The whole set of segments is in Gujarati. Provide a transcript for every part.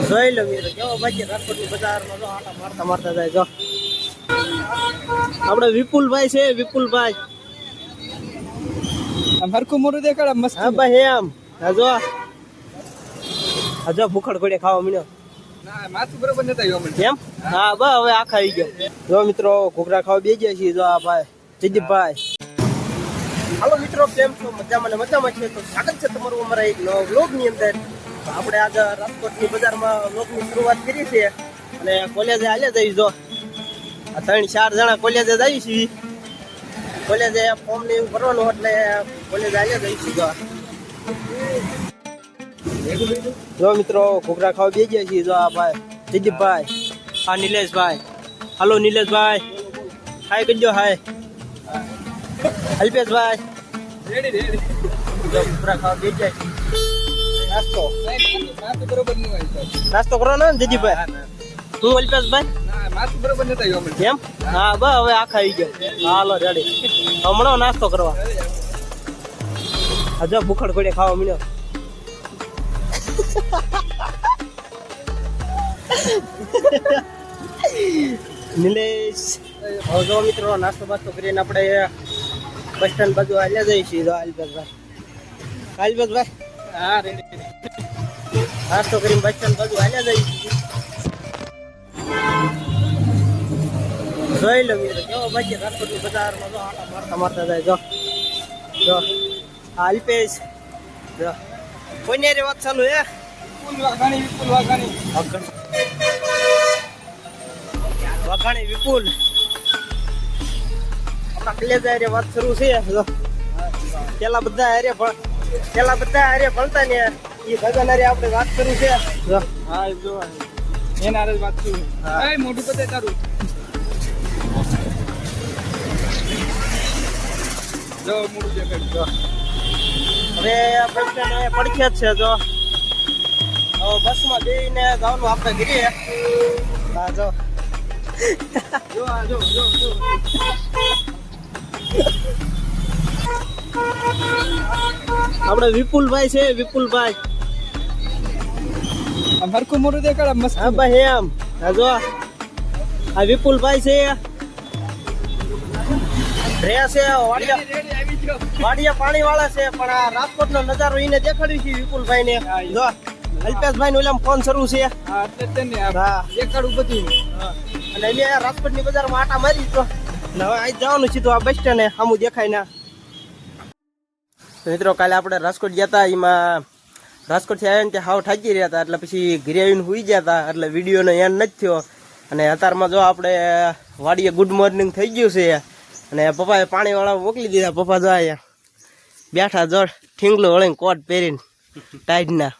જોઈ લો મિત્રો કેવો બાકી રાજકોટની બજારમાં જો આટા મારતા મારતા જાય જો આપણે વિપુલભાઈ છે વિપુલભાઈ આમ હરખું મોઢું દેખાડ મસ્ત. હા ભાઈ એમ જો ભૂખડ ઘોડે ખાવા મળ્યો ના માથું બરોબર નતા આવ્યો મને. કેમ હા બસ હવે આખા આવી ગયો જો મિત્રો ઘોઘરા ખાવા બે ગયા છીએ જો આ ભાઈ જયદીપભાઈ. હાલો મિત્રો કેમ છો મજામાં ને મજામાં છે તો સ્વાગત છે તમારું અમારા એક નવા વ્લોગની અંદર. આપણે આજે રાજકોટની બજારમાં વ્લોગની શરૂઆત કરી છે અને કોલેજે હાલ્યા જઈએ જો આ 3-4 જણા કોલેજે જઈએ છીએ. કોલેજે ફોર્મ ને એવું ભરવાનું એટલે કોલેજે હાલ્યા જઈએ છીએ જો મિત્રો ઘોઘરા ખાવા બે ગયા છીએ જો આ ભાઈ જયદીપભાઈ આ નિલેશભાઈ. હાલો નિલેશભાઈ હાય કરજો હાય. અલ્પેશભાઈ રેડી રેડી. જો ઘોઘરા ખાવા બે ગયા છીએ. નાસ્તો માથું બરોબર ન આવ્યો. નાસ્તો કરવાનો ને જયદીપભાઈ હું અલ્પેશભાઈ ના માથું બરોબર નતા આવ્યો મને. કેમ હા બસ હવે આખા આવી ગયો હાલો રેડી હમણાં નાસ્તો કરવા હજુ ભૂખડ ઘોડે ખાવા મળ્યો નિલેશ. હવે જો મિત્રો નાસ્તો બાસ્તો કરીને આપણે બસ સ્ટેન્ડ બાજુ હાલ્યા જઈએ છીએ જો અલ્પેશભાઈ હા રેડી. નાસ્તો કરીને બસ સ્ટેન્ડ બાજુ હાલ્યા જઈએ છીએ. જોઈ લો મિત્રો કેવો બાકી રાજકોટની બજારમાં જો આટા મારતા મારતા જાય જો આ અલ્પેશ જો કોઈને રે વાત ચાલુ હે વિપુલ વાઘાણી વાઘાણી વિપુલ આપણા કલેજા રે વાત શરૂ છે જો પેલા બધા હારે ભણતા ને એ ભગવાન હારે આપણે વાત શરૂ છે જો હા જો એના હારે વાત છું. એ મોઢું પતે તારું જો મોઢું દેખાડ જો. હવે બસ સ્ટેન્ડ પડખ્યા જ છે જો હવે બસમાં જઈને જવાનું આપણે કરીએ હા જો જો આ જો જો જો આપણે વિપુલભાઈ છે વિપુલભાઈ. આમ હરખું મોઢું દેખાડ મસ્ત. હા ભાઈ એમ જો આ વિપુલભાઈ છે રે છે રેડી આવી ગયો. વાડિયા પાણી વાળા છે પણ આ રાજકોટ નો નજારો એને દેખાડ્યું છે વિપુલભાઈ ને જો અલ્પેશભાઈ નો ફોન શરૂ છે હા એટલે જ ને આ હા દેખાડું બધું. અને એને રાજકોટ ની બજારમાં આટા મારી તો હવે આજ જવાનું સીધું આ બસ સ્ટેન્ડ સામું દેખાય ના. મિત્રો કાલે આપણે રાજકોટ ગયા હતા એમાં રાજકોટ થી આવ્યા ને ત્યાં હાવ થાકી રહ્યા હતા એટલે પછી ઘરે આવીને સુઈ ગયા હતા એટલે વિડીયોનો એન્ડ નથી થયો. અને અત્યારમાં જો આપણે વાડીએ ગુડ મોર્નિંગ થઈ ગયું છે અને પપ્પાએ પાણીવાળા મોકલી દીધા. પપ્પા જો અહીંયા બેઠા જોડ ઠીંગલું વળીને કોટ પહેરીને ટાઈટના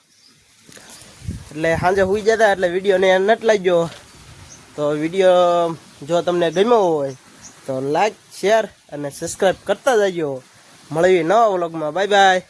એટલે સાંજે સુઈ જતા એટલે વિડીયોને એન્ડ નથી લાગ્યો. તો વિડીયો જો તમને ગમ્યો હોય તો લાઈક શેર અને સબસ્ક્રાઈબ કરતા જજો. મળીએ નવા વ્લોગમાં. Bye bye.